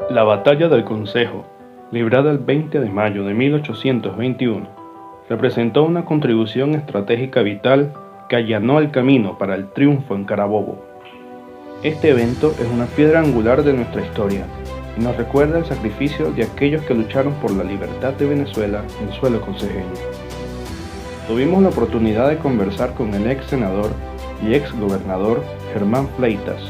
La Batalla del Consejo, librada el 20 de mayo de 1821, representó una contribución estratégica vital que allanó el camino para el triunfo en Carabobo. Este evento es una piedra angular de nuestra historia y nos recuerda el sacrificio de aquellos que lucharon por la libertad de Venezuela en suelo consejeño. Tuvimos la oportunidad de conversar con el ex senador y ex gobernador Germán Fleitas,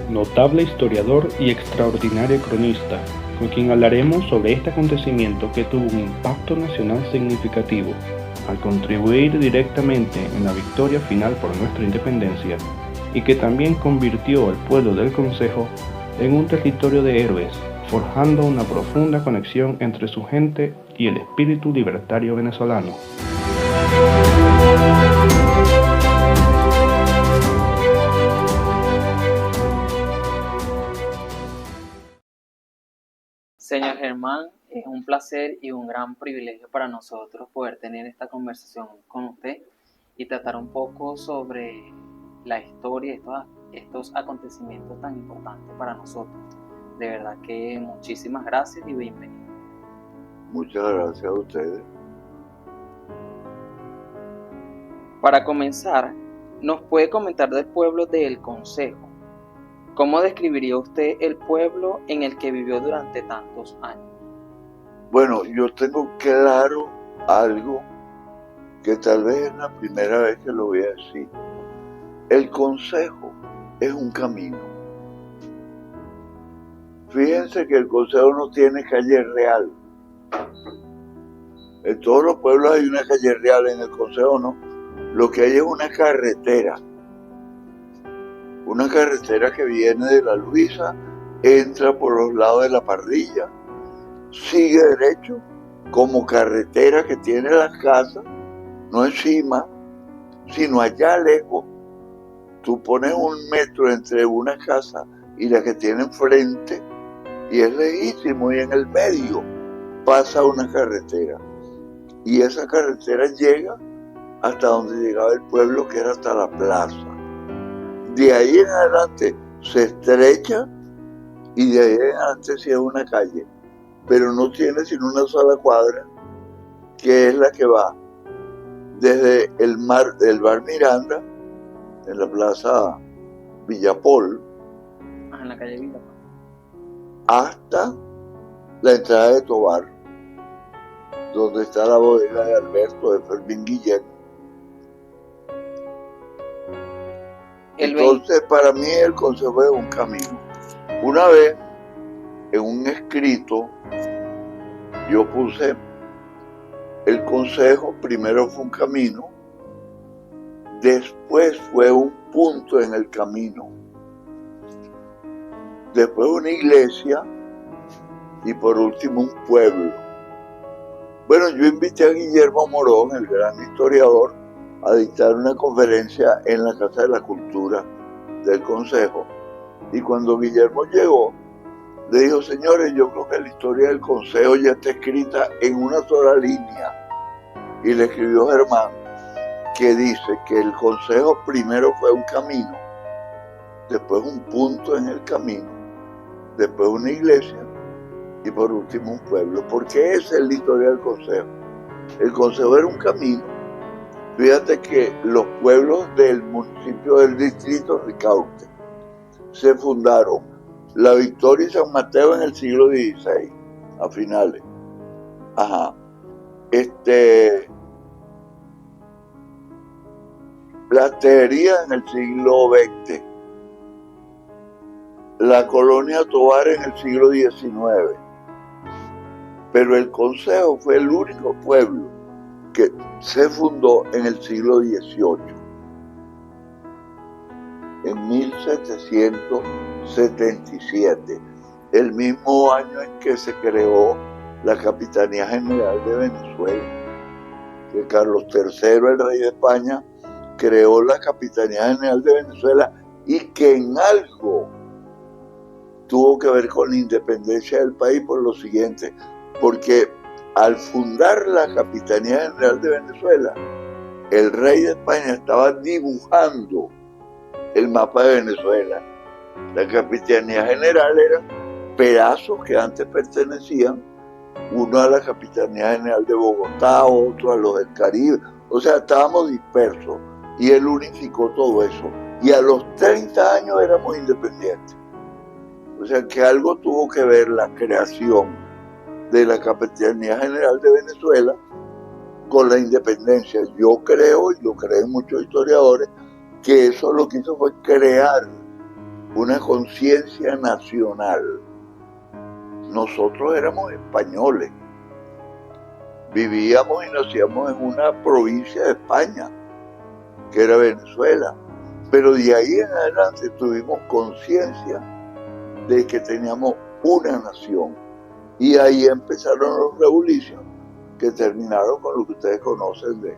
notable historiador y extraordinario cronista, con quien hablaremos sobre este acontecimiento que tuvo un impacto nacional significativo al contribuir directamente en la victoria final por nuestra independencia y que también convirtió al pueblo del Consejo en un territorio de héroes, forjando una profunda conexión entre su gente y el espíritu libertario venezolano. Señor Germán, es un placer y un gran privilegio para nosotros poder tener esta conversación con usted y tratar un poco sobre la historia y estos acontecimientos tan importantes para nosotros. De verdad que muchísimas gracias y bienvenido. Muchas gracias a ustedes. Para comenzar, ¿nos puede comentar del pueblo de El Consejo? ¿Cómo describiría usted el pueblo en el que vivió durante tantos años? Bueno, yo tengo claro algo que tal vez es la primera vez que lo voy a decir. El Consejo es un camino. Fíjense que el Consejo no tiene calle real. En todos los pueblos hay una calle real, en el Consejo no. Lo que hay es una carretera. Una carretera que viene de la Luisa, entra por los lados de la Parrilla, sigue derecho como carretera que tiene las casas, no encima, sino allá lejos. Tú pones un metro entre una casa y la que tiene enfrente y es lejísimo, y en el medio pasa una carretera. Y esa carretera llega hasta donde llegaba el pueblo, que era hasta la plaza. De ahí en adelante se estrecha y de ahí en adelante sí es una calle, pero no tiene sino una sola cuadra, que es la que va desde el bar Miranda, en la plaza Villapol, En la calle Villapol, hasta la entrada de Tobar, donde está la bodega de Alberto, de Fermín Guillén. Entonces, para mí el Consejo es un camino. Una vez, en un escrito, yo puse: el Consejo primero fue un camino, después fue un punto en el camino, después una iglesia y por último un pueblo. Bueno, yo invité a Guillermo Morón, el gran historiador, a dictar una conferencia en la Casa de la Cultura del Consejo. Y cuando Guillermo llegó, le dijo: señores, yo creo que la historia del Consejo ya está escrita en una sola línea. Y le escribió Germán, que dice que el Consejo primero fue un camino, después un punto en el camino, después una iglesia y por último un pueblo. Porque esa es la historia del Consejo. El Consejo era un camino. Fíjate que los pueblos del municipio del distrito Ricaurte se fundaron La Victoria y San Mateo en el siglo XVI, a finales. La Tejería en el siglo XX. La colonia Tovar en el siglo XIX. Pero el Consejo fue el único pueblo que se fundó en el siglo XVIII, en 1777, el mismo año en que se creó la Capitanía General de Venezuela, que Carlos III, el rey de España, creó la Capitanía General de Venezuela y que en algo tuvo que ver con la independencia del país por lo siguiente, porque al fundar la Capitanía General de Venezuela, el rey de España estaba dibujando el mapa de Venezuela. La Capitanía General era pedazos que antes pertenecían, uno a la Capitanía General de Bogotá, otro a los del Caribe. O sea, estábamos dispersos y él unificó todo eso. Y a los 30 años éramos independientes. O sea, que algo tuvo que ver la creación de la Capitanía General de Venezuela con la independencia. Yo creo, y lo creen muchos historiadores, que eso lo que hizo fue crear una conciencia nacional. Nosotros éramos españoles, vivíamos y nacíamos en una provincia de España, que era Venezuela, pero de ahí en adelante tuvimos conciencia de que teníamos una nación, y ahí empezaron los revoluciones que terminaron con lo que ustedes conocen de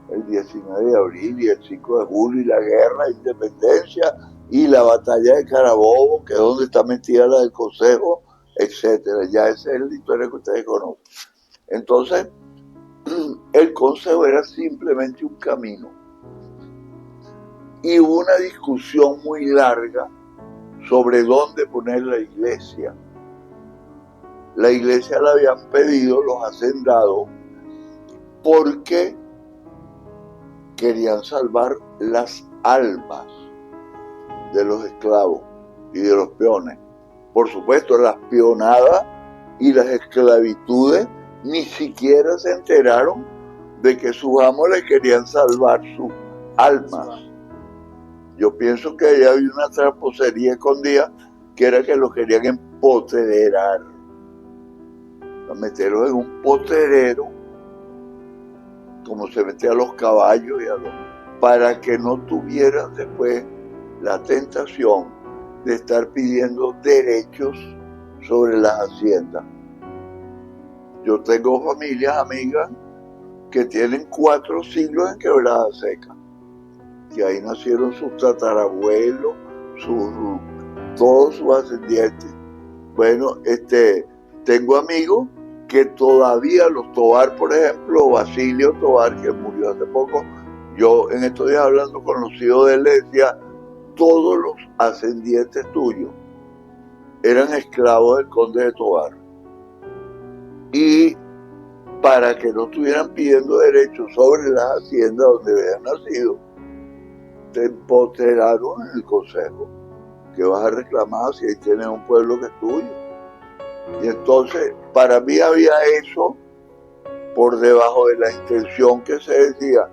el 19 de abril y el 5 de julio y la guerra de independencia y la batalla de Carabobo, que es donde está metida la del Consejo, etcétera. Ya esa es la historia que ustedes conocen. Entonces, el Consejo era simplemente un camino. Y hubo una discusión muy larga sobre dónde poner la iglesia. La iglesia la habían pedido los hacendados porque querían salvar las almas de los esclavos y de los peones. Por supuesto, las peonadas y las esclavitudes ni siquiera se enteraron de que sus amos le querían salvar sus almas. Yo pienso que ahí había una tramposería escondida, que era que los querían empoderar, a meterlos en un potrero, como se metía a los caballos y a los, para que no tuvieran después la tentación de estar pidiendo derechos sobre las haciendas. Yo tengo familias, amigas, que tienen 4 siglos en Quebrada Seca, que ahí nacieron sus tatarabuelos, todos sus ascendientes. Bueno, tengo amigos que todavía, los Tobar, por ejemplo, Basilio Tobar, que murió hace poco, yo en estos días hablando con los hijos de él, le decía, todos los ascendientes tuyos eran esclavos del conde de Tobar. Y para que no estuvieran pidiendo derechos sobre las haciendas donde habían nacido, te empoderaron en el Consejo. ¿Qué vas a reclamar si ahí tienes un pueblo que es tuyo? Y entonces, para mí había eso por debajo de la intención que se decía,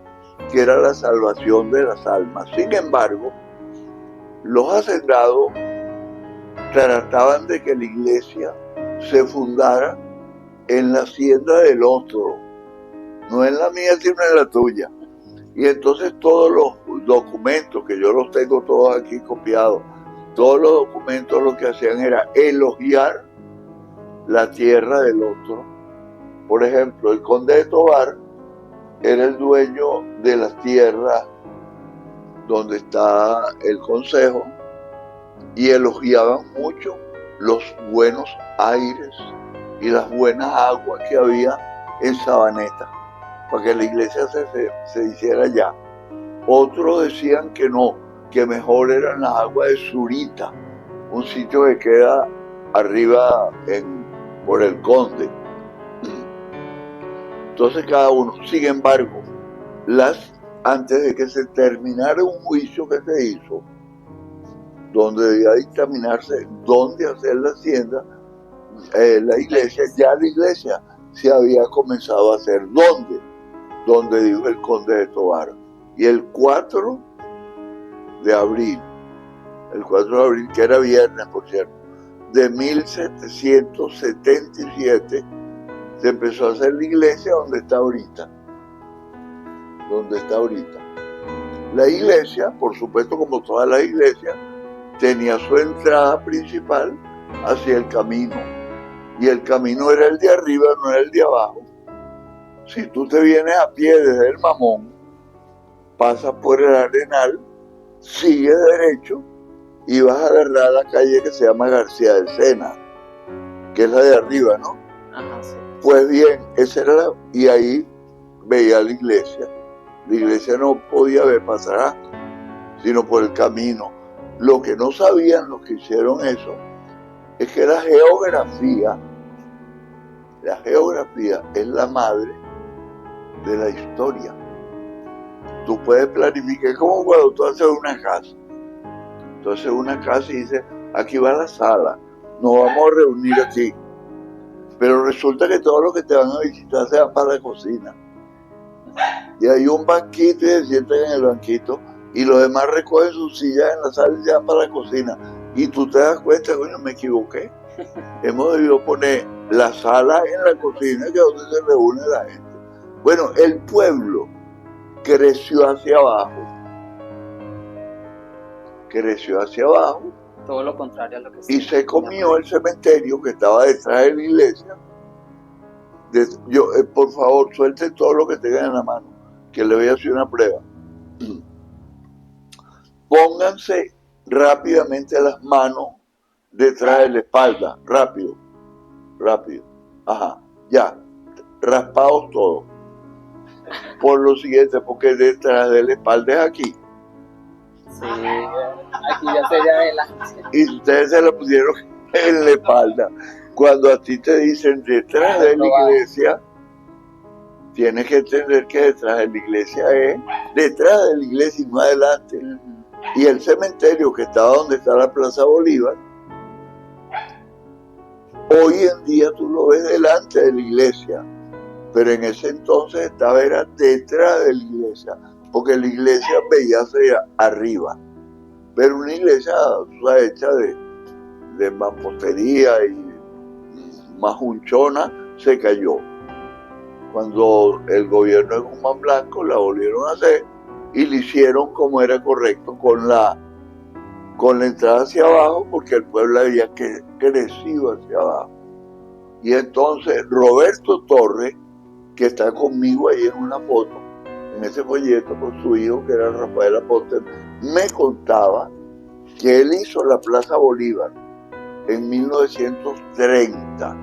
que era la salvación de las almas. Sin embargo, los hacendados trataban de que la iglesia se fundara en la hacienda del otro, no en la mía, sino en la tuya. Y entonces todos los documentos, que yo los tengo todos aquí copiados, todos los documentos lo que hacían era elogiar la tierra del otro. Por ejemplo, el conde de Tobar era el dueño de las tierras donde está el Consejo, y elogiaban mucho los buenos aires y las buenas aguas que había en Sabaneta, para que la iglesia se hiciera allá. Otros decían que no, que mejor eran las aguas de Zurita, un sitio que queda arriba por el Conde. Entonces cada uno, sin embargo, antes de que se terminara un juicio que se hizo, donde debía dictaminarse dónde hacer la hacienda, la iglesia se había comenzado a hacer donde dijo el conde de Tobar. Y el 4 de abril, que era viernes, por cierto, de 1777, se empezó a hacer la iglesia donde está ahorita. La iglesia, por supuesto, como todas las iglesias, tenía su entrada principal hacia el camino. Y el camino era el de arriba, no era el de abajo. Si tú te vienes a pie desde el Mamón, pasas por el Arenal, sigues derecho y vas a agarrar la calle que se llama García del Sena, que es la de arriba, ¿no? Ajá, sí. Pues bien, esa era y ahí veía la iglesia. La iglesia no podía ver pasar, sino por el camino. Lo que no sabían los que hicieron eso es que la geografía es la madre de la historia. Tú puedes planificar, como cuando tú haces una casa. Tú haces una casa y dices, aquí va la sala, nos vamos a reunir aquí. Pero resulta que todos los que te van a visitar se van para la cocina. Y hay un banquito y se sientan en el banquito y los demás recogen sus sillas en la sala y se van para la cocina. Y tú te das cuenta, coño, me equivoqué. Hemos debido poner la sala en la cocina, que es donde se reúne la gente. Bueno, el pueblo creció hacia abajo. Todo lo contrario a lo que Y se comió el cementerio que estaba detrás de la iglesia. Por favor, suelten todo lo que tengan en la mano, que le voy a hacer una prueba. Pónganse rápidamente las manos detrás de la espalda, rápido. Ajá, ya, raspados todos. Por lo siguiente, porque detrás de la espalda es aquí. Sí, aquí ya sería adelante. Y ustedes se la pusieron en la espalda. Cuando a ti te dicen detrás de la iglesia, tienes que entender que detrás de la iglesia es detrás de la iglesia y no adelante. Y el cementerio que estaba donde está la Plaza Bolívar, hoy en día tú lo ves delante de la iglesia, pero en ese entonces era detrás de la iglesia, porque la iglesia veía hacia arriba, pero una iglesia hecha de mampostería y majunchona se cayó. Cuando el gobierno de Guzmán Blanco la volvieron a hacer y le hicieron como era correcto, con la entrada hacia abajo, porque el pueblo había crecido hacia abajo. Y entonces Roberto Torres, que está conmigo ahí en una foto, en ese folleto con su hijo, que era Rafael Aponte, me contaba que él hizo la Plaza Bolívar en 1930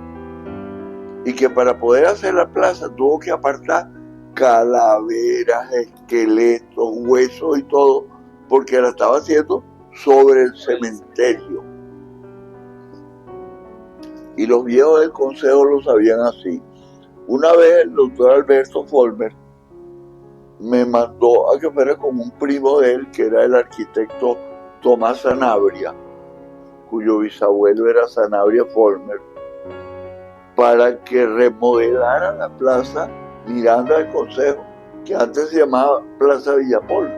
y que para poder hacer la plaza tuvo que apartar calaveras, esqueletos, huesos y todo, porque la estaba haciendo sobre el cementerio. Y los viejos del consejo lo sabían así. Una vez el doctor Alberto Folmer me mandó a que fuera con un primo de él, que era el arquitecto Tomás Sanabria, cuyo bisabuelo era Sanabria Folmer, para que remodelara la plaza Miranda del Consejo, que antes se llamaba Plaza Villapol.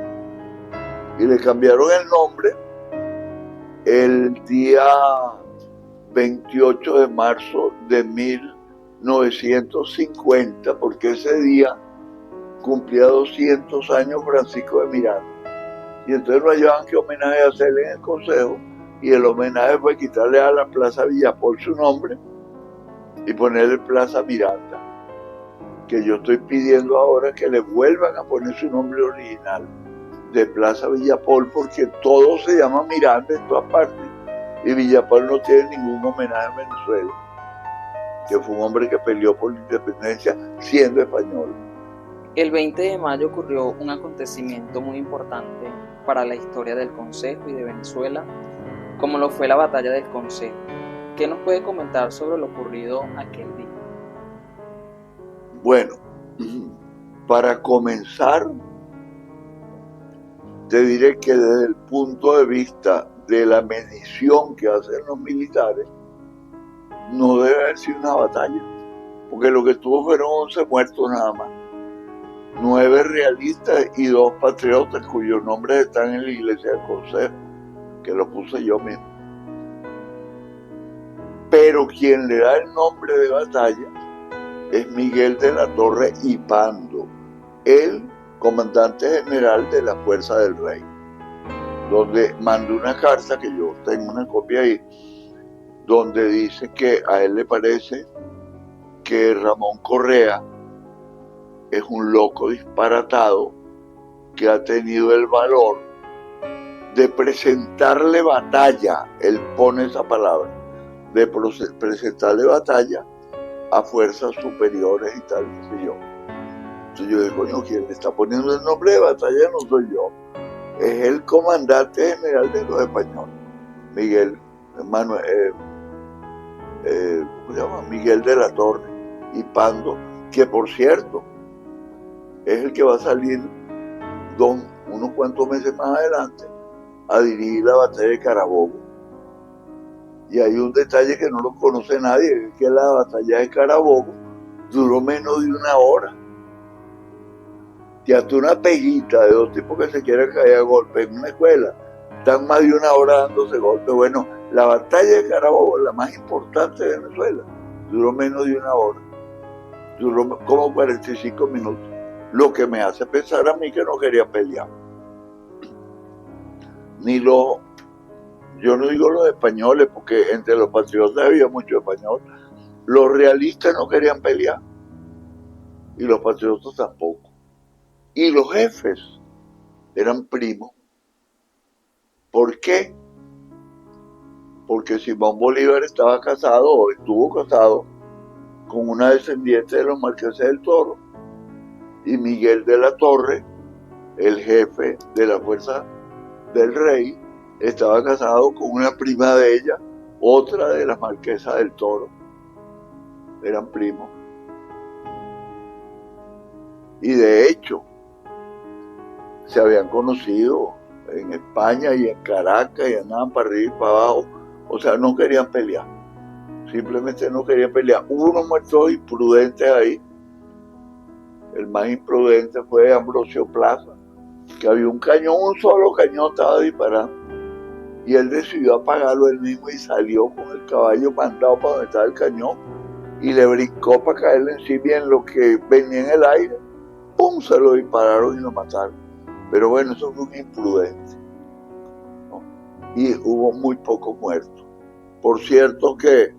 Y le cambiaron el nombre el día 28 de marzo de 1950, porque ese día cumplía 200 años Francisco de Miranda. Y entonces no hallaban qué homenaje hacerle en el Consejo, y el homenaje fue quitarle a la Plaza Villapol su nombre y ponerle Plaza Miranda, que yo estoy pidiendo ahora que le vuelvan a poner su nombre original de Plaza Villapol, porque todo se llama Miranda en todas partes, y Villapol no tiene ningún homenaje en Venezuela, que fue un hombre que peleó por la independencia siendo español. El 20 de mayo ocurrió un acontecimiento muy importante para la historia del Consejo y de Venezuela, como lo fue la Batalla del Consejo. ¿Qué nos puede comentar sobre lo ocurrido aquel día? Bueno, para comenzar, te diré que desde el punto de vista de la medición que hacen los militares, no debe haber sido una batalla, porque lo que tuvo fueron 11 muertos nada más, 9 realistas y 2 patriotas cuyos nombres están en la iglesia del Consejo, que lo puse yo mismo. Pero quien le da el nombre de batalla es Miguel de la Torre y Pando, el comandante general de la Fuerza del Rey, donde mandó una carta, que yo tengo una copia ahí, donde dice que a él le parece que Ramón Correa es un loco disparatado que ha tenido el valor de presentarle batalla, él pone esa palabra, de presentarle batalla a fuerzas superiores y tal, qué sé yo. Entonces yo digo, coño, quien le está poniendo el nombre de batalla no soy yo, es el comandante general de los españoles, Miguel ¿cómo se llama? Miguel de la Torre y Pando, que por cierto es el que va a salir unos cuantos meses más adelante a dirigir la batalla de Carabobo. Y hay un detalle que no lo conoce nadie, es que la batalla de Carabobo duró menos de una hora. Que hasta una pejita de dos tipos que se quieren caer a golpe en una escuela están más de una hora dándose golpes. Bueno, la batalla de Carabobo, la más importante de Venezuela, duró menos de una hora. Duró como 45 minutos. Lo que me hace pensar a mí que no querían pelear. Yo no digo los españoles, porque entre los patriotas había mucho español. Los realistas no querían pelear. Y los patriotas tampoco. Y los jefes eran primos. ¿Por qué? Porque Simón Bolívar estaba casado, o estuvo casado, con una descendiente de los Marqueses del Toro. Y Miguel de la Torre, el jefe de la fuerza del rey, estaba casado con una prima de ella, otra de las Marquesas del Toro. Eran primos. Y de hecho, se habían conocido en España y en Caracas y andaban para arriba y para abajo. O sea, no querían pelear. Simplemente no querían pelear. Hubo unos muertos imprudentes ahí. El más imprudente fue Ambrosio Plaza, que había un cañón, un solo cañón estaba disparando. Y él decidió apagarlo él mismo y salió con el caballo mandado para donde estaba el cañón y le brincó para caerle encima, y en lo que venía en el aire, ¡pum!, se lo dispararon y lo mataron. Pero bueno, eso fue un imprudente, ¿no? Y hubo muy pocos muertos. Por cierto que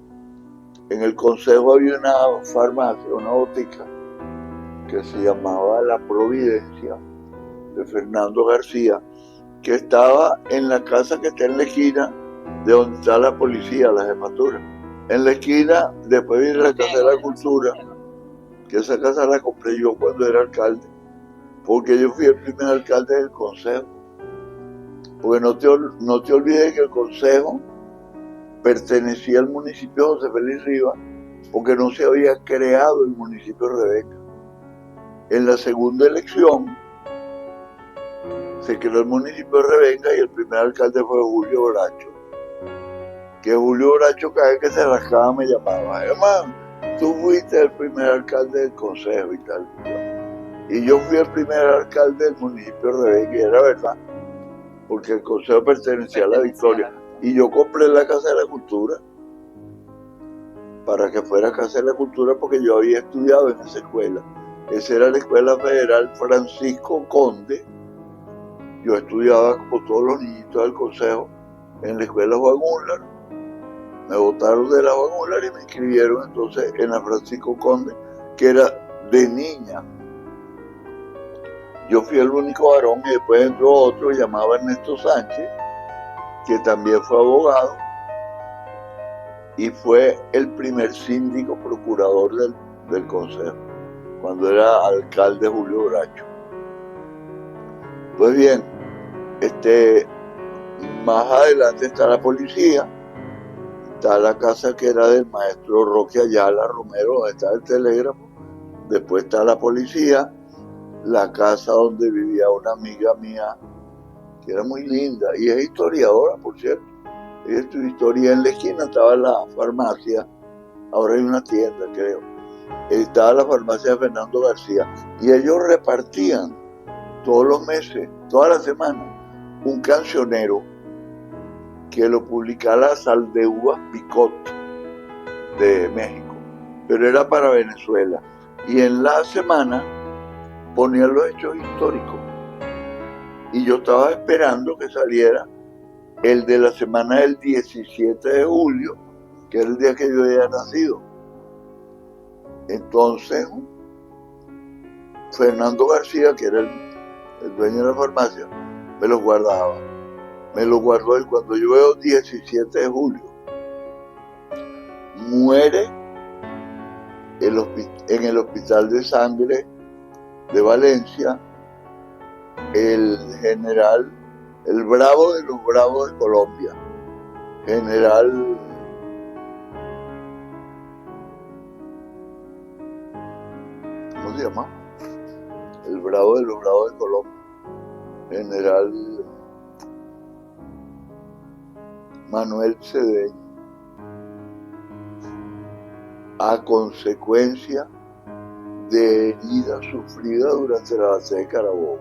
en el Consejo había una farmacia, una botica, que se llamaba La Providencia, de Fernando García, que estaba en la casa que está en la esquina de donde está la policía, la jefatura. En la esquina, después viene la Casa de la Cultura, que esa casa la compré yo cuando era alcalde, porque yo fui el primer alcalde del Consejo. Porque no te olvides que el Consejo pertenecía al municipio de José Félix Rivas, porque no se había creado el municipio de Rebeca. En la segunda elección se creó el municipio de Rebeca y el primer alcalde fue Julio Bracho. Que Julio Bracho, cada vez que se rascaba me llamaba: hermano, tú fuiste el primer alcalde del Consejo y tal. Y yo fui el primer alcalde del municipio de Rebeca, y era verdad, porque el Consejo pertenecía a la Victoria. Y yo compré la Casa de la Cultura para que fuera Casa de la Cultura, porque yo había estudiado en esa escuela. Esa era la Escuela Federal Francisco Conde. Yo estudiaba, como todos los niñitos del Consejo, en la Escuela Juan Unlar. Me botaron de la Juan Unlar y me inscribieron entonces en la Francisco Conde, que era de niña. Yo fui el único varón, y después entró otro llamado Ernesto Sánchez, que también fue abogado y fue el primer síndico procurador del Consejo, cuando era alcalde Julio Bracho. Pues bien, más adelante está la policía, está la casa que era del maestro Roque Ayala Romero, donde está el telégrafo. Después está la policía, la casa donde vivía una amiga mía, que era muy linda, y es historiadora, por cierto. Ella estudió historia. En la esquina estaba la farmacia, ahora hay una tienda, creo. Estaba la farmacia de Fernando García, y ellos repartían todos los meses, toda la semana, un cancionero que lo publicaba Sal de Uvas Picot de México, pero era para Venezuela. Y en la semana ponían los hechos históricos. Y yo estaba esperando que saliera el de la semana del 17 de julio, que era el día que yo había nacido. Entonces, Fernando García, que era el dueño de la farmacia, me lo guardaba. Me lo guardó, y cuando yo veo 17 de julio, muere en el Hospital de Sangre de Valencia el general, el bravo de los bravos de Colombia, general llama el bravo de los bravos de Colombia, general Manuel Cedeño, a consecuencia de heridas sufridas durante la batalla de Carabobo.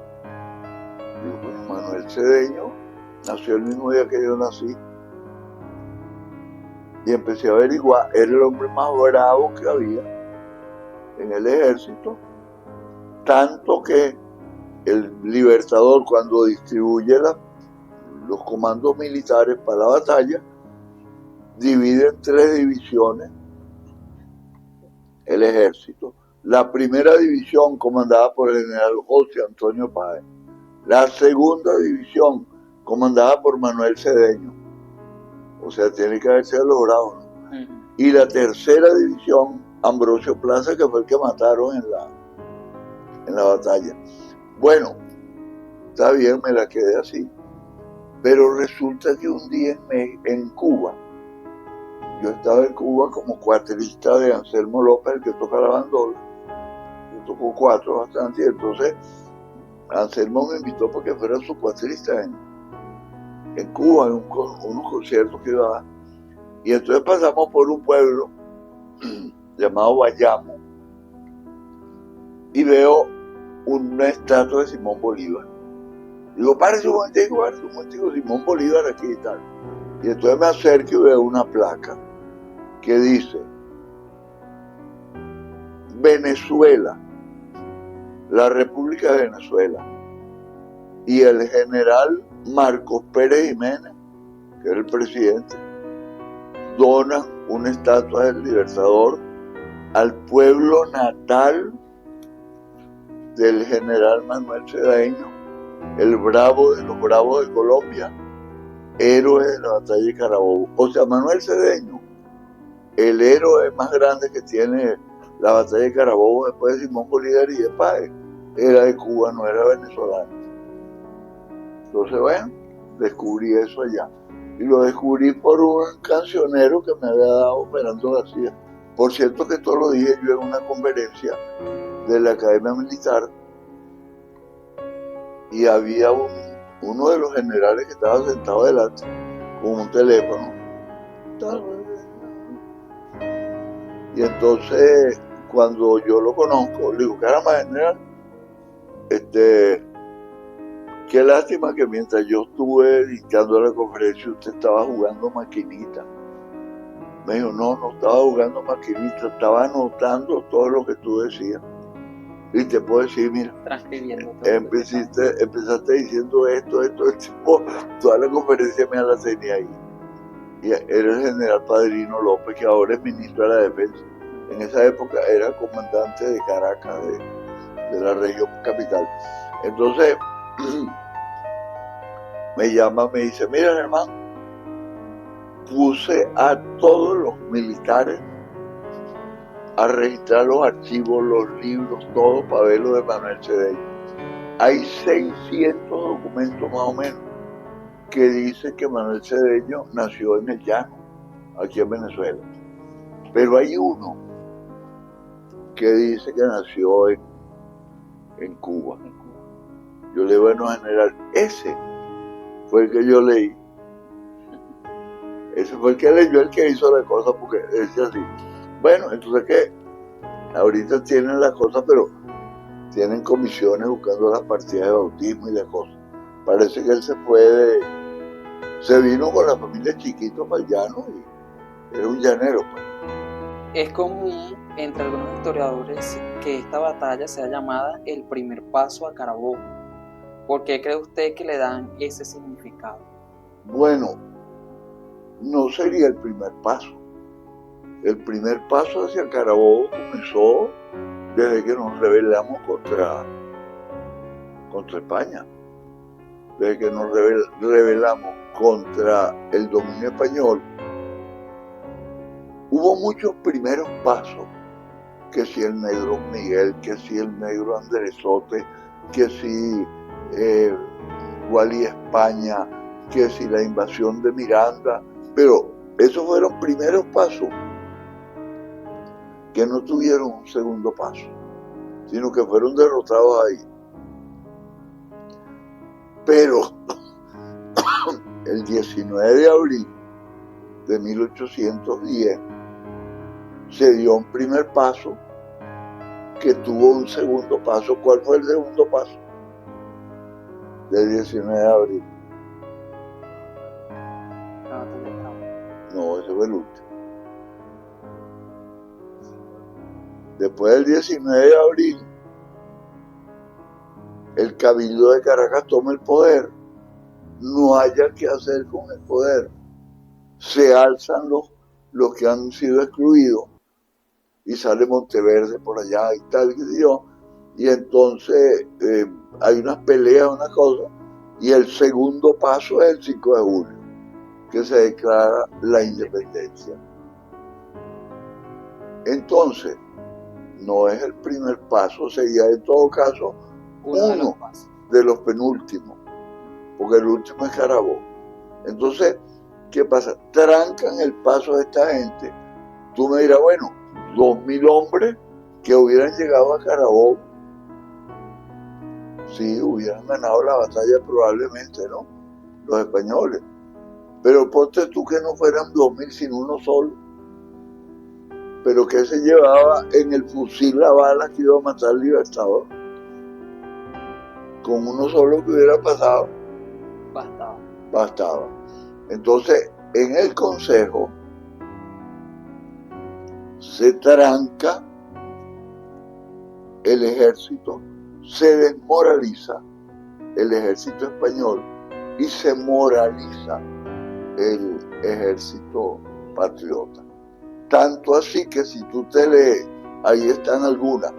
Manuel Cedeño nació el mismo día que yo nací y empecé a averiguar, era el hombre más bravo que había en el ejército, tanto que el Libertador, cuando distribuye los comandos militares para la batalla, divide en 3 divisiones el ejército. La primera división comandada por el general José Antonio Páez, la segunda división comandada por Manuel Cedeño, o sea, tiene que haberse logrado, ¿no? Y la tercera división, Ambrosio Plaza, que fue el que mataron en la batalla. Bueno, está bien, me la quedé así. Pero resulta que un día en Cuba, yo estaba en Cuba como cuatrista de Anselmo López, el que toca la bandola. Yo tocó 4 bastante, y entonces Anselmo me invitó para que fuera su cuatrista en Cuba, en unos conciertos que iba a dar. Y entonces pasamos por un pueblo llamado Bayamo y veo una estatua de Simón Bolívar. Digo, párese un momentico, Simón Bolívar aquí y tal. Y entonces me acerco y veo una placa que dice Venezuela, la República de Venezuela. Y el general Marcos Pérez Jiménez, que era el presidente, dona una estatua del Libertador al pueblo natal del general Manuel Cedeño, el bravo de los bravos de Colombia, héroe de la batalla de Carabobo. O sea, Manuel Cedeño, el héroe más grande que tiene la batalla de Carabobo después de Simón Bolívar y de Páez, era de Cuba, no era venezolano. Entonces, bueno, descubrí eso allá. Y lo descubrí por un cancionero que me había dado Fernando García. Por cierto que esto lo dije yo en una conferencia de la Academia Militar, y había uno de los generales que estaba sentado delante con un teléfono. Y entonces, cuando yo lo conozco, le digo, caramba, general, qué lástima que mientras yo estuve dictando la conferencia usted estaba jugando maquinita. Me dijo, no estaba jugando maquinita, estaba anotando todo lo que tú decías. Y te puedo decir, mira, transcribiendo todo. Empezaste diciendo esto, toda la conferencia me la tenía ahí. Y era el general Padrino López, que ahora es ministro de la Defensa. En esa época era comandante de Caracas, de la región capital. Entonces, me llama, me dice, mira, hermano, puse a todos los militares a registrar los archivos, los libros, todo para ver lo de Manuel Cedeño. Hay 600 documentos más o menos que dicen que Manuel Cedeño nació en el Llano, aquí en Venezuela. Pero hay uno que dice que nació en Cuba. Yo le digo, bueno, general, ese fue el que yo leí. Ese fue el que leyó, el que hizo la cosa, porque decía así. Bueno, entonces que ahorita tienen las cosas, pero tienen comisiones buscando las partidas de bautismo y las cosas. Parece que él se vino con la familia chiquito para el llano y era un llanero. Pues. Es común entre algunos historiadores que esta batalla sea llamada el primer paso a Carabobo. ¿Por qué cree usted que le dan ese significado? Bueno, no sería el primer paso. El primer paso hacia Carabobo comenzó desde que nos rebelamos contra España, desde que nos rebelamos contra el dominio español. Hubo muchos primeros pasos, que si el negro Miguel, que si el negro Andresote, que si Gualí España, que si la invasión de Miranda, pero esos fueron primeros pasos que no tuvieron un segundo paso. sino que fueron derrotados ahí. Pero el 19 de abril de 1810 se dio un primer paso que tuvo un segundo paso. ¿Cuál fue el segundo paso del 19 de abril? No, ese fue el último. Después del 19 de abril, el Cabildo de Caracas toma el poder. No haya qué hacer con el poder. Se alzan los que han sido excluidos y sale Monteverde por allá y tal, y entonces hay unas peleas, una cosa, y el segundo paso es el 5 de julio, que se declara la independencia. Entonces, no es el primer paso, sería en todo caso uno de los penúltimos, porque el último es Carabobo. Entonces, ¿qué pasa? Trancan el paso de esta gente. Tú me dirás, bueno, 2.000 hombres que hubieran llegado a Carabobo, sí, hubieran ganado la batalla probablemente, ¿no? Los españoles. Pero ponte tú que no fueran 2.000 sino uno solo. Pero que se llevaba en el fusil la bala que iba a matar al Libertador. Con uno solo que hubiera pasado, bastaba. Entonces, en el Consejo se tranca el ejército, se desmoraliza el ejército español y se moraliza el ejército patriota. Tanto así que si tú te lees, ahí están algunas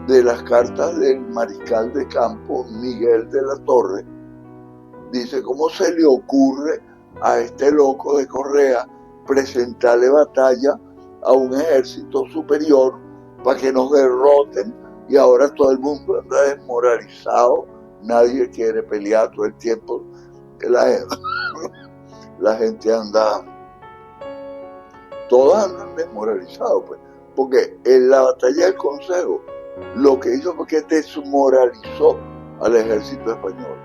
de las cartas del mariscal de campo Miguel de la Torre, dice cómo se le ocurre a este loco de Correa presentarle batalla a un ejército superior para que nos derroten, y ahora todo el mundo anda desmoralizado, nadie quiere pelear todo el tiempo, la gente anda, todos andan desmoralizados, pues, porque en la batalla del Consejo lo que hizo fue que desmoralizó al ejército español,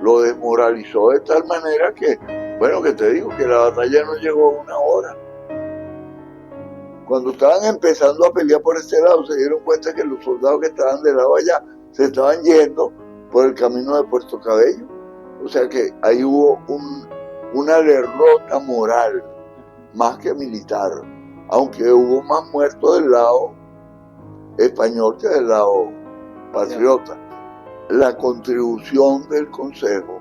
lo desmoralizó de tal manera que, bueno, que te digo que la batalla no llegó a 1 hora. Cuando estaban empezando a pelear por este lado, se dieron cuenta que los soldados que estaban del lado allá se estaban yendo por el camino de Puerto Cabello. O sea que ahí hubo una derrota moral, más que militar, aunque hubo más muertos del lado español que del lado patriota. La contribución del Consejo,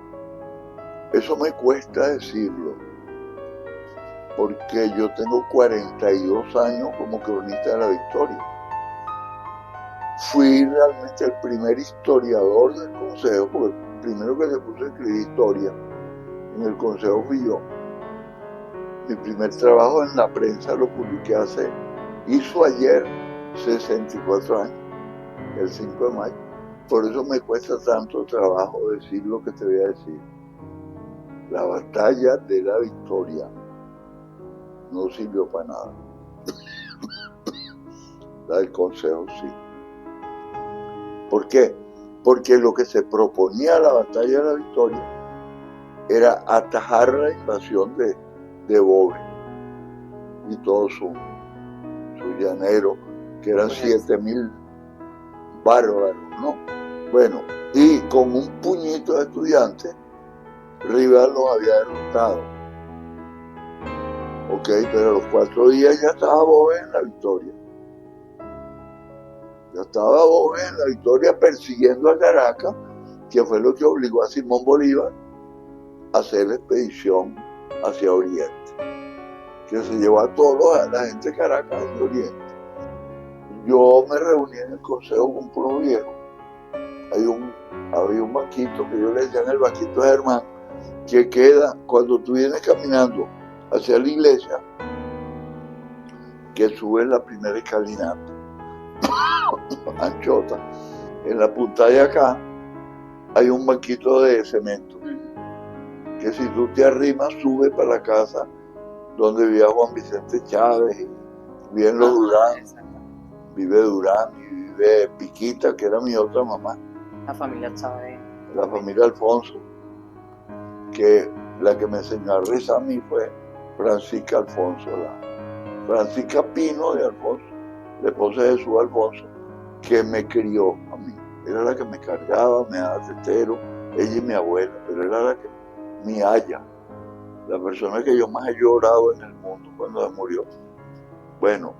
eso me cuesta decirlo, porque yo tengo 42 años como cronista de la Victoria. Fui realmente el primer historiador del Consejo, porque el primero que se puso a escribir historia en el Consejo fui yo. Mi primer trabajo en la prensa lo publiqué hizo ayer 64 años, el 5 de mayo. Por eso me cuesta tanto trabajo decir lo que te voy a decir. La batalla de la Victoria no sirvió para nada. La del Consejo sí. ¿Por qué? Porque lo que se proponía a la batalla de la Victoria era atajar la invasión de Bove y todo su llanero, que eran 7.000 bárbaros, ¿no? Bueno, y con un puñito de estudiantes, Rivas los había derrotado. Ok, pero a los 4 días ya estaba Bove en la Victoria. Ya estaba Bove en la Victoria persiguiendo a Caracas, que fue lo que obligó a Simón Bolívar a hacer la expedición hacia Oriente, que se llevó a toda la gente de Caracas de Oriente. Yo me reuní en el Consejo con puros viejos. Había un banquito que yo le decía el banquito de Germán, que queda cuando tú vienes caminando hacia la iglesia, que subes la primera escalinata, anchota. En la punta de acá hay un banquito de cemento, que si tú te arrimas, sube para la casa donde vivía Juan Vicente Chávez, y viven los Durán, vive Durán y vive Piquita, que era mi otra mamá, La familia Chávez. la familia Alfonso, que la que me enseñó a rezar a mí fue Francisca Alfonso, Francisca Pino de Alfonso, la esposa de Jesús Alfonso, que me crió a mí. Era la que me cargaba, me daba tetero, ella y mi abuela, pero era la que, mi aya, la persona que yo más he llorado en el mundo cuando se murió. Bueno,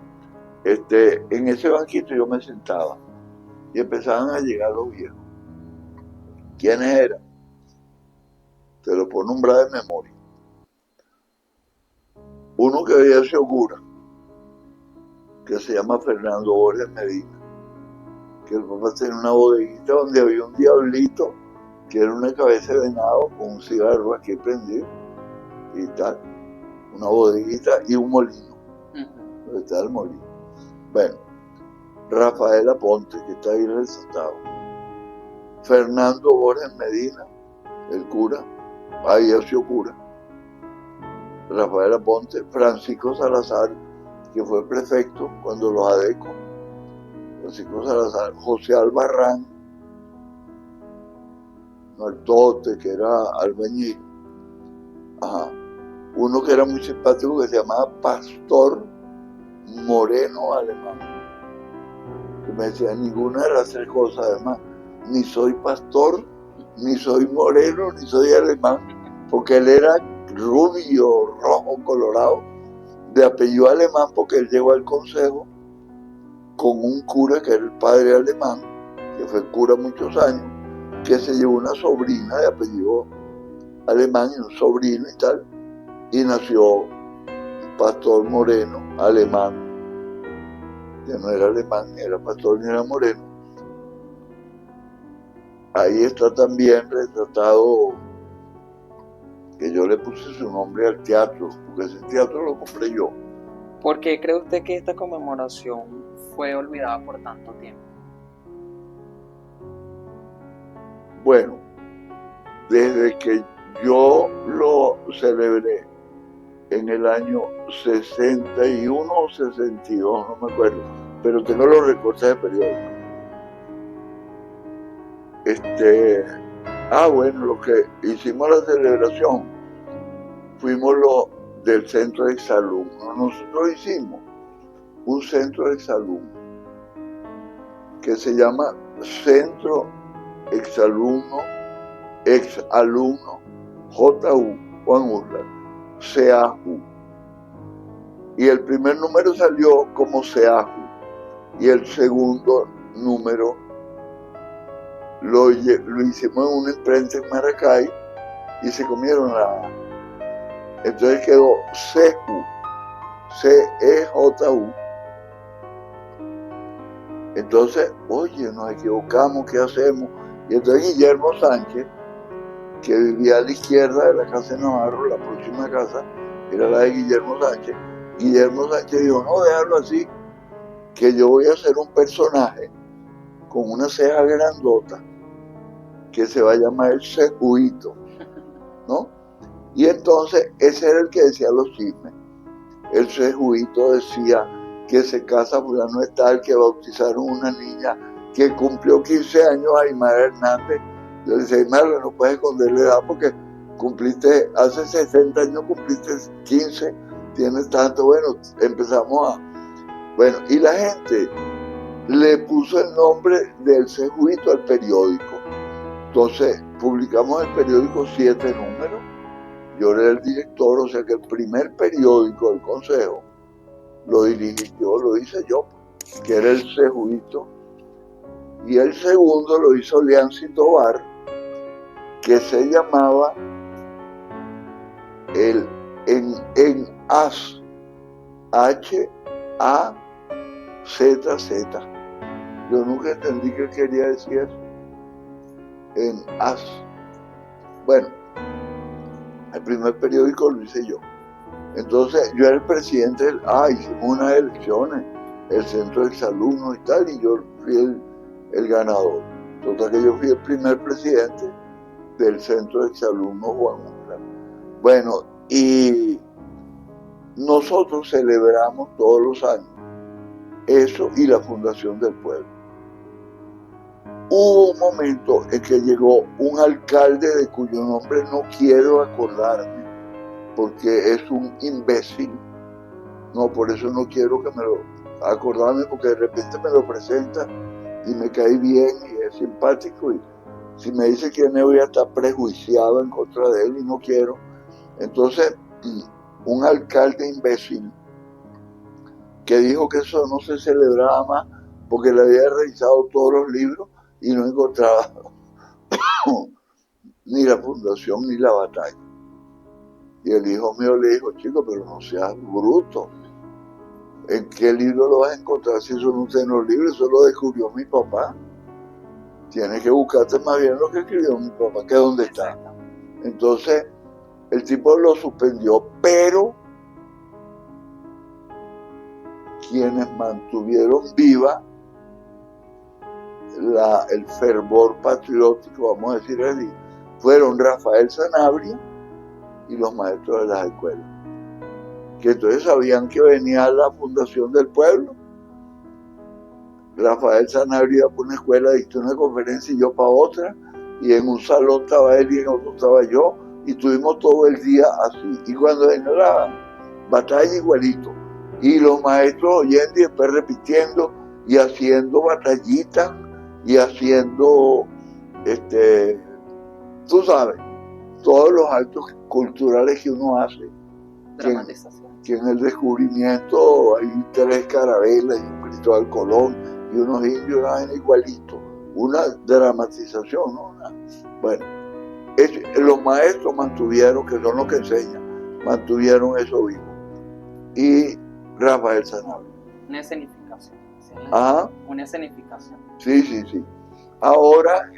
en ese banquito yo me sentaba y empezaban a llegar los viejos. ¿Quiénes eran? Te lo puedo nombrar de memoria. Uno que había sido cura, que se llama Fernando Borges Medina, que el papá tenía una bodeguita donde había un diablito que era una cabeza de venado con un cigarro aquí prendido y tal, una bodeguita y un molino, donde está el molino. Bueno, Rafael Aponte, que está ahí resaltado, Fernando Borges Medina, el cura, había sido cura, Rafael Aponte, Francisco Salazar, que fue prefecto cuando los ADECO, Francisco Salazar, José Albarrán, el Tote, que era albañil, uno que era muy simpático que se llamaba Pastor Moreno Alemán, que me decía ninguna de las tres cosas, además, ni soy pastor, ni soy moreno, ni soy alemán, porque él era rubio, rojo, colorado, de apellido alemán, porque él llegó al consejo con un cura que era el padre alemán, que fue cura muchos años, que se llevó una sobrina de apellido alemán y un sobrino y tal, y nació Pastor Moreno, alemán, que no era alemán, ni era pastor, ni era moreno. Ahí está también retratado, que yo le puse su nombre al teatro, porque ese teatro lo compré yo. ¿Por qué cree usted que esta conmemoración fue olvidada por tanto tiempo? Bueno, desde que yo lo celebré en el año 61 o 62, no me acuerdo, pero tengo los recortes de periódico. Bueno, lo que hicimos la celebración, fuimos los del centro de exalumnos. Nosotros hicimos un centro de exalumnos que se llama Centro Exalumno JU, Juan Urla, CAU. Y el primer número salió como CAU y el segundo número lo hicimos en una imprenta en Maracay y se comieron la A. Entonces quedó CEJU, CEJU. Entonces, oye, nos equivocamos, ¿qué hacemos? Y entonces Guillermo Sánchez, que vivía a la izquierda de la casa de Navarro, la próxima casa era la de Guillermo Sánchez dijo, no, déjalo así, que yo voy a hacer un personaje con una ceja grandota que se va a llamar el Cejuito, ¿no? Y entonces ese era el que decía los chismes. El Cejuito decía que se casa fulano de tal, que bautizaron una niña que cumplió 15 años, Aymar Hernández. Yo le decía, Aymar, no puedes esconderle edad porque cumpliste, hace 60 años cumpliste 15, tienes tanto. Bueno, empezamos Bueno, y la gente le puso el nombre del Cejuito al periódico. Entonces, publicamos el periódico 7 números. Yo era el director, o sea que el primer periódico del consejo lo dirigí yo, lo hice yo, que era el Cejuito. Y el segundo lo hizo Leancy Tovar, que se llamaba en AZ, HAZZ. Yo nunca entendí qué quería decir eso. En AZ. Bueno, el primer periódico lo hice yo. Entonces yo era el presidente hicimos unas elecciones, el centro de exalumnos y tal, y yo fui el ganador. Total que yo fui el primer presidente del centro de exalumnos Juan Urla. Bueno, y nosotros celebramos todos los años eso y la fundación del pueblo. hubo un momento en que llegó un alcalde de cuyo nombre no quiero acordarme, porque es un imbécil. No, por eso no quiero que me lo acordarme, porque de repente me lo presenta y me cae bien y es simpático, y si me dice quién es voy a estar prejuiciado en contra de él y no quiero. Entonces, un alcalde imbécil que dijo que eso no se celebraba más porque le había revisado todos los libros y no encontraba ni la fundación ni la batalla. Y el hijo mío le dijo, chico, pero no seas bruto. ¿En qué libro lo vas a encontrar si eso no está en los libros? Eso lo descubrió mi papá. Tienes que buscarte más bien lo que escribió mi papá, que es donde está. Entonces, el tipo lo suspendió, pero quienes mantuvieron viva el fervor patriótico, vamos a decir así, fueron Rafael Sanabria y los maestros de las escuelas, que entonces sabían que venía la fundación del pueblo. Rafael Sanabria iba por una escuela, dictó una conferencia y yo para otra, y en un salón estaba él y en otro estaba yo, y estuvimos todo el día así. Y cuando venía la batalla, igualito. Y los maestros oyendo y después repitiendo y haciendo batallitas y haciendo, tú sabes, todos los actos culturales que uno hace. Dramatización. Que en el descubrimiento hay 3 carabelas y un Cristóbal Colón y unos indios, una vaina igualito, una dramatización, ¿no? Bueno, los maestros mantuvieron, que son los que enseñan, mantuvieron eso vivo. Y Rafael Sanabria. Una escenificación. ¿Sí? Ajá. Una escenificación. Sí. Ahora,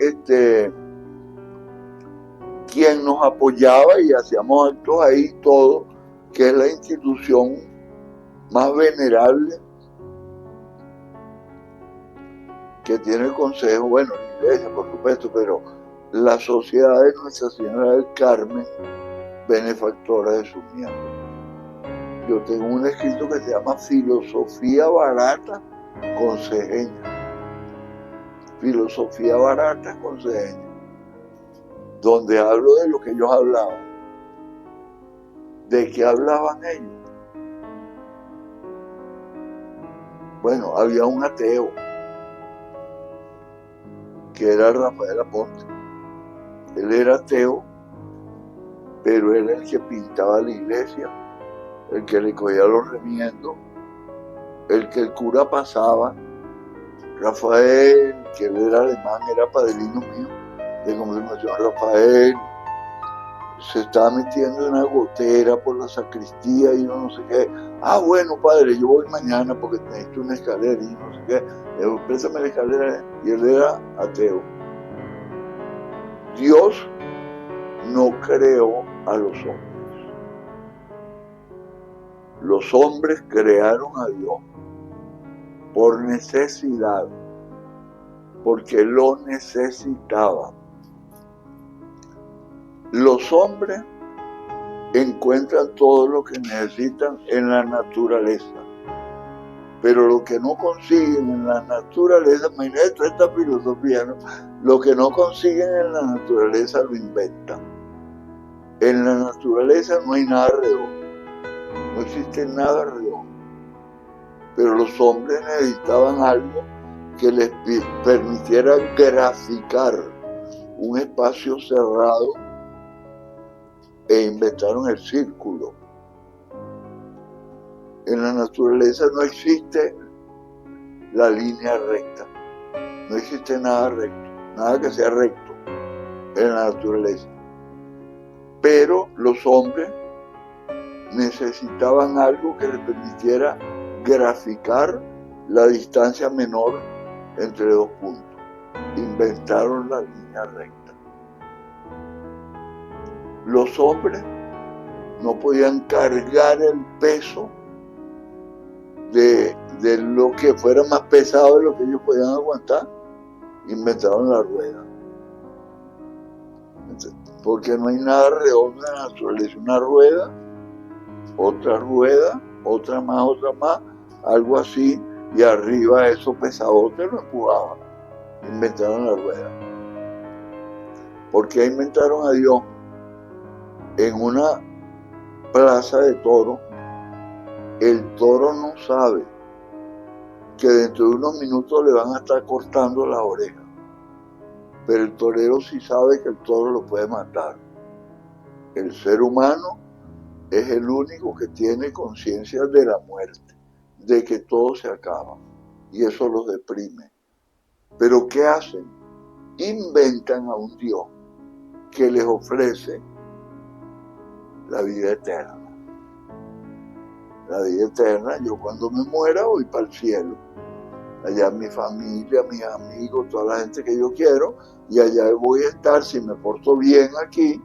quien nos apoyaba y hacíamos actos ahí todo, que es la institución más venerable que tiene el Consejo, bueno, la Iglesia por supuesto, pero la Sociedad de Nuestra Señora del Carmen, benefactora de sus miembros. Yo tengo un escrito que se llama Filosofía Barata Consejeña. Filosofía Barata Consejeña, donde hablo de lo que ellos hablaban. ¿De qué hablaban ellos? Bueno, había un ateo que era Rafael Aponte. Él era ateo, pero era el que pintaba la iglesia, el que le cogía los remiendos, el que el cura pasaba. Rafael, que él era alemán, era padrino mío de confirmación. Rafael se estaba metiendo en una gotera por la sacristía y no sé qué. Ah, bueno, padre, yo voy mañana porque necesito una escalera y no sé qué. Préstame la escalera. Y él era ateo. Dios no creó a los hombres. Los hombres crearon a Dios por necesidad, porque lo necesitaban. Los hombres encuentran todo lo que necesitan en la naturaleza, pero lo que no consiguen en la naturaleza, imagínate esta filosofía, ¿no? Lo que no consiguen en la naturaleza lo inventan. En la naturaleza no hay nada redondo, no existe nada redondo, pero los hombres necesitaban algo que les permitiera graficar un espacio cerrado e inventaron el círculo. En la naturaleza no existe la línea recta, no existe nada recto, nada que sea recto en la naturaleza. Pero los hombres necesitaban algo que les permitiera graficar la distancia menor entre 2 puntos. Inventaron la línea recta. Los hombres no podían cargar el peso de lo que fuera más pesado de lo que ellos podían aguantar. Inventaron la rueda. Porque no hay nada redondo en la naturaleza. Una rueda, otra más, algo así, y arriba eso pesadote lo empujaba. inventaron la rueda. ¿Por qué inventaron a Dios? En una plaza de toros, el toro no sabe que dentro de unos minutos le van a estar cortando las orejas, pero el torero sí sabe que el toro lo puede matar. El ser humano es el único que tiene conciencia de la muerte, de que todo se acaba, y eso los deprime. Pero ¿qué hacen? Inventan a un Dios que les ofrece la vida eterna. La vida eterna, yo cuando me muera voy para el cielo. Allá mi familia, mis amigos, toda la gente que yo quiero, y allá voy a estar, si me porto bien aquí,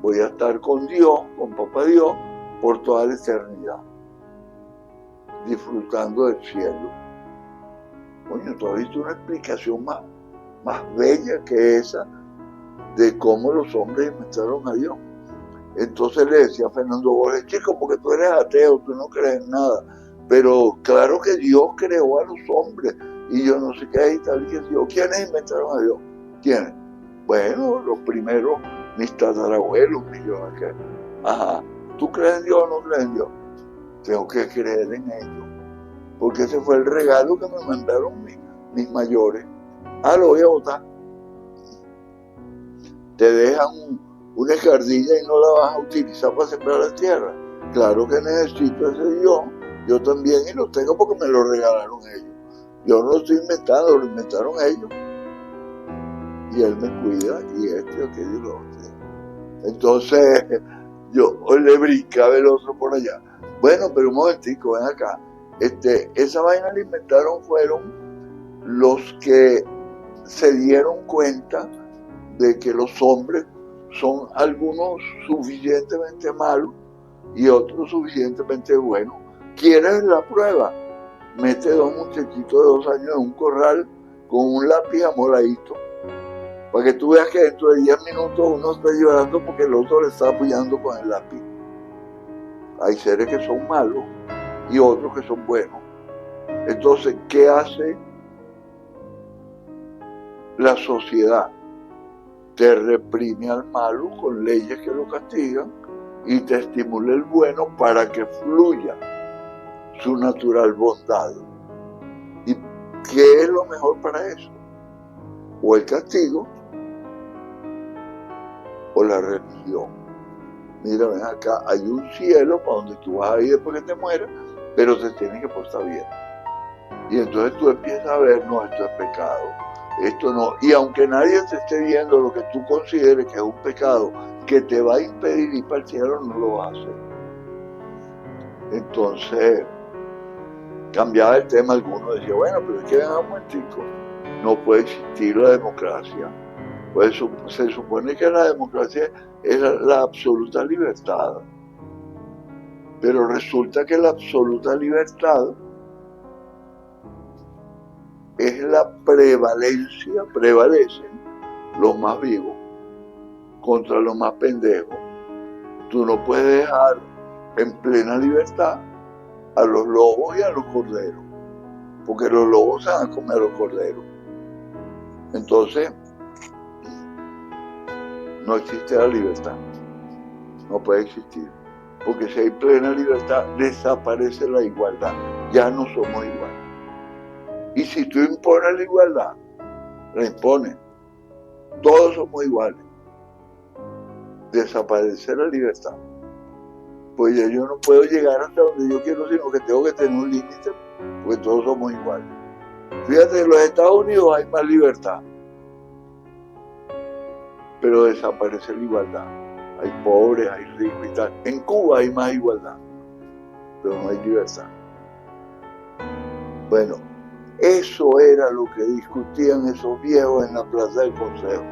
voy a estar con Dios, con Papá Dios, por toda la eternidad, disfrutando del cielo. Coño, ¿tú has visto una explicación más bella que esa de cómo los hombres inventaron a Dios? Entonces le decía a Fernando Borges, chico, porque tú eres ateo, tú no crees en nada, pero claro que Dios creó a los hombres, y yo no sé qué y tal, y que Dios, ¿quiénes inventaron a Dios? ¿Quiénes? Bueno, los primeros, mis tatarabuelos, millones que... Ajá, ¿tú crees en Dios o no crees en Dios? Tengo que creer en ellos, porque ese fue el regalo que me mandaron mis mayores. Lo voy a votar. Te dejan una escardilla y no la vas a utilizar para sembrar la tierra. Claro que necesito ese Dios, yo también, y lo tengo porque me lo regalaron ellos. Yo no lo estoy inventando, lo inventaron ellos. Y Él me cuida, y esto y aquello y lo otro. Entonces, yo le brincaba el otro por allá. Bueno, pero un momentico, ven acá. Esa vaina la inventaron fueron los que se dieron cuenta de que los hombres son algunos suficientemente malos y otros suficientemente buenos. ¿Quieres la prueba? Mete 2 muchachitos de 2 años en un corral con un lápiz amoladito, para que tú veas que dentro de 10 minutos uno está llorando porque el otro le está apoyando con el lápiz. Hay seres que son malos y otros que son buenos. Entonces, ¿qué hace la sociedad? Te reprime al malo con leyes que lo castigan y te estimula el bueno para que fluya su natural bondad. ¿Y qué es lo mejor para eso? O el castigo o la religión. Mira, ven acá, hay un cielo para donde tú vas a ir después que te mueras, pero te tienes que portar bien. Y entonces tú empiezas a ver, no, esto es pecado, esto no. Y aunque nadie te esté viendo, lo que tú consideres que es un pecado que te va a impedir ir para el cielo, no lo vas a hacer. Entonces, cambiaba el tema, alguno decía, bueno, pero es que venga un momentico, no puede existir la democracia. Pues se supone que la democracia es la absoluta libertad, pero resulta que la absoluta libertad es la prevalencia, prevalecen los más vivos contra los más pendejos. Tú no puedes dejar en plena libertad a los lobos y a los corderos, porque los lobos se van a comer a los corderos. Entonces, no existe la libertad, no puede existir, porque si hay plena libertad, desaparece la igualdad, ya no somos iguales. Y si tú impones la igualdad, la impones, todos somos iguales, desaparece la libertad. Pues ya yo no puedo llegar hasta donde yo quiero, sino que tengo que tener un límite, porque todos somos iguales. Fíjate, en los Estados Unidos hay más libertad, pero desaparece la igualdad. Hay pobres, hay ricos y tal. En Cuba hay más igualdad, pero no hay libertad. Bueno, eso era lo que discutían esos viejos en la Plaza del Consejo.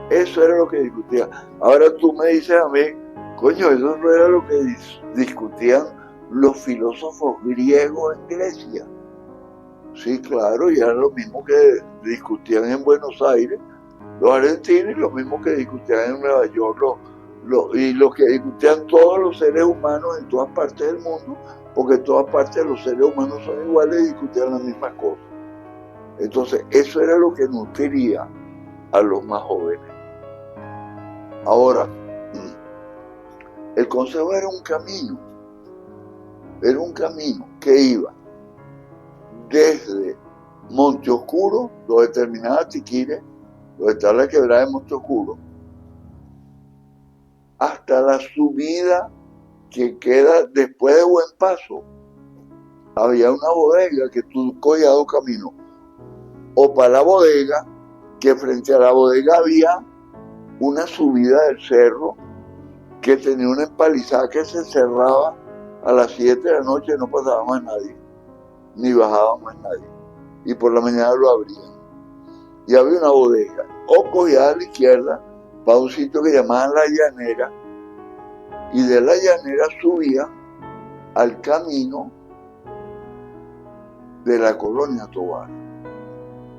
Eso era lo que discutían. Ahora tú me dices a mí, coño, eso no era lo que discutían los filósofos griegos en Grecia. Sí, claro, y era lo mismo que discutían en Buenos Aires los argentinos y lo mismo que discutían en Nueva York y lo que discutían todos los seres humanos en todas partes del mundo, porque en todas partes los seres humanos son iguales y discutían las mismas cosas. Entonces, eso era lo que nutría a los más jóvenes. Ahora, el consejo era un camino que iba desde Monte Oscuro, donde terminaba Tiquire, donde está la quebrada de Monte Oscuro, hasta la subida que queda después de Buen Paso. Había una bodega que tú cogías dos caminos, o para la bodega, que frente a la bodega había una subida del cerro que tenía una empalizada que se cerraba a las 7 de la noche, no pasaba más nadie, ni bajaba más nadie, y por la mañana lo abrían. Y había una bodega, o cogía a la izquierda para un sitio que llamaban La Llanera, y de La Llanera subía al camino de la Colonia Tovar.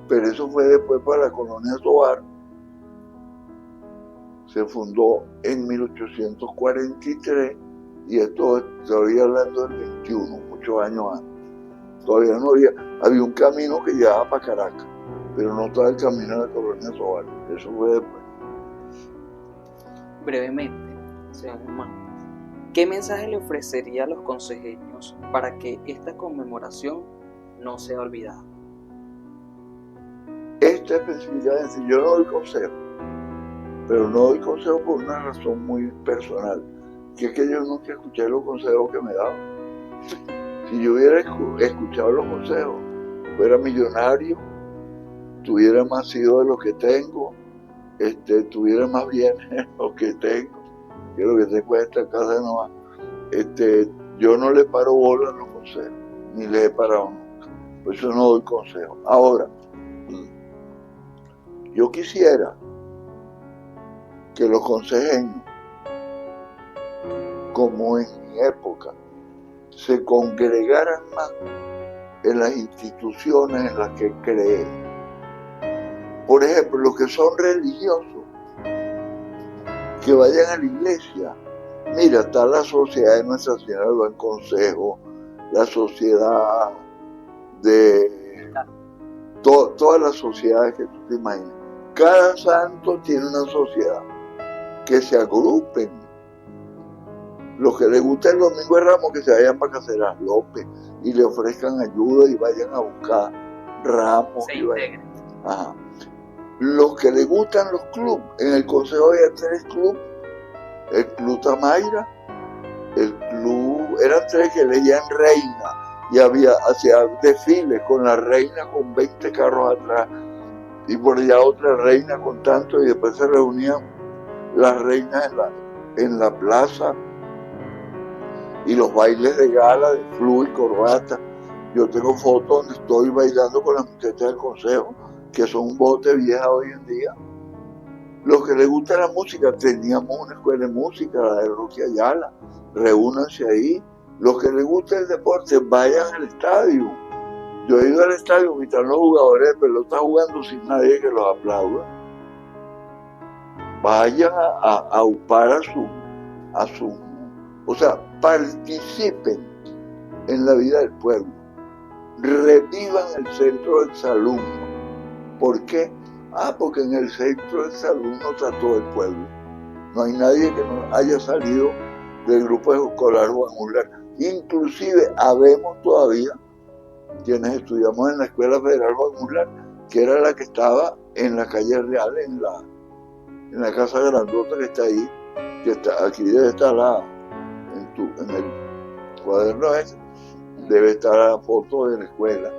Pero eso fue después para la Colonia Tovar. Se fundó en 1843 y esto estoy hablando del 21, muchos años antes. Todavía no había un camino que llevaba para Caracas, pero no estaba el camino de la Colonia Tovar. Eso fue después. Brevemente, señor Germán, ¿qué mensaje le ofrecería a los consejeños para que esta conmemoración no sea olvidada? Esta específicamente, yo no doy consejo, pero no doy consejo por una razón muy personal, que es que yo nunca escuché los consejos que me daban. Si yo hubiera escuchado los consejos, fuera millonario, tuviera más hijos de lo que tengo, tuviera más bienes de lo que tengo, que lo que tengo es esta casa de nomás. Yo no le paro bola a los consejos, ni les he parado nunca. Por eso no doy consejo. Ahora, yo quisiera que los consejeños, como en mi época, se congregaran más en las instituciones en las que creen. Por ejemplo, los que son religiosos, que vayan a la iglesia. Mira, está la sociedad de Nuestra Señora del Buen Consejo, la sociedad de todas las sociedades que tú te imaginas. Cada santo tiene una sociedad, que se agrupen. Los que les gusta el Domingo de Ramos, que se vayan para Caseras López y le ofrezcan ayuda y vayan a buscar ramos. Se integren. Ajá. Los que les gustan los clubes, en el consejo había 3 clubes: el Club Tamaira, el club, eran 3 que leían reina, y hacía desfiles con la reina con 20 carros atrás, y por allá otra reina con tanto, y después se reunían las reinas en la plaza, y los bailes de gala de flu y corbata. Yo tengo fotos donde estoy bailando con las muchachas del consejo, que son un bote vieja hoy en día. Los que les gusta la música, teníamos una escuela de música, la de Roque Ayala, reúnanse ahí. Los que les gusta el deporte, vayan al estadio. Yo he ido al estadio y están los jugadores de pelota jugando sin nadie que los aplauda. Vayan a upar a su, o sea, participen en la vida del pueblo. Revivan el centro del salón. ¿Por qué? Porque en el centro del salón no está todo el pueblo. No hay nadie que no haya salido del grupo escolar Juan Juglar. Inclusive habemos todavía quienes estudiamos en la Escuela Federal Juan Juglar, que era la que estaba en la calle Real, en la casa grandota que está ahí, que está aquí, debe estar en el cuaderno ese, debe estar la foto de la escuela.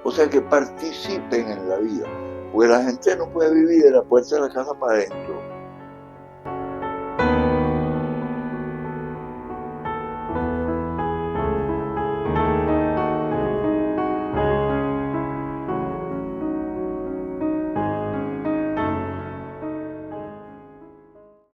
O sea, que participen en la vida, porque la gente no puede vivir de la puerta de la casa para adentro.